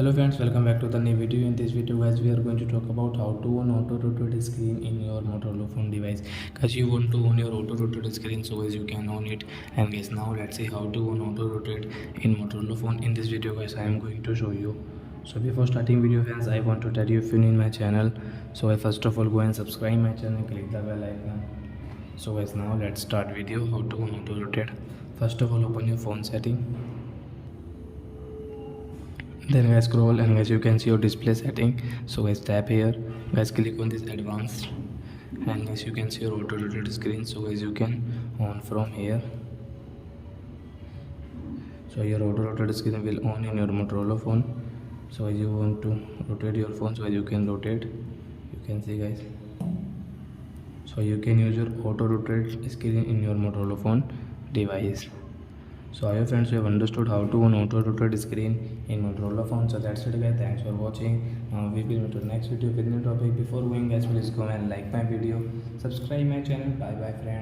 Hello friends, welcome back to the new video. In this video guys, we are going to talk about how to on auto rotate screen in your Motorola phone device. Guys, you want to on your auto rotate screen, so as you can on it. And guys, now let's see how to on auto rotate in Motorola phone. In this video guys, I am going to show you. So before starting video friends, I want to tell you, if you're new in my channel, so I first of all go and subscribe my channel, click the bell icon. So guys, now let's start video how to on auto rotate. First of all, open your phone setting. Then guys, scroll and guys, you can see your display setting. So guys, tap here, guys, click on this advanced, and guys, you can see your auto rotate screen. So guys, you can on from here. So your auto rotate screen will on in your Motorola phone. So as you want to rotate your phone, so as you can rotate, you can see guys. So you can use your auto rotate screen in your Motorola phone device. So I hope friends you have understood how to on auto rotate screen in Motorola phone. So that's it guys, thanks for watching. Now we will meet in the next video with new topic. Before going guys, please go and like my video, subscribe my channel. Bye bye friends.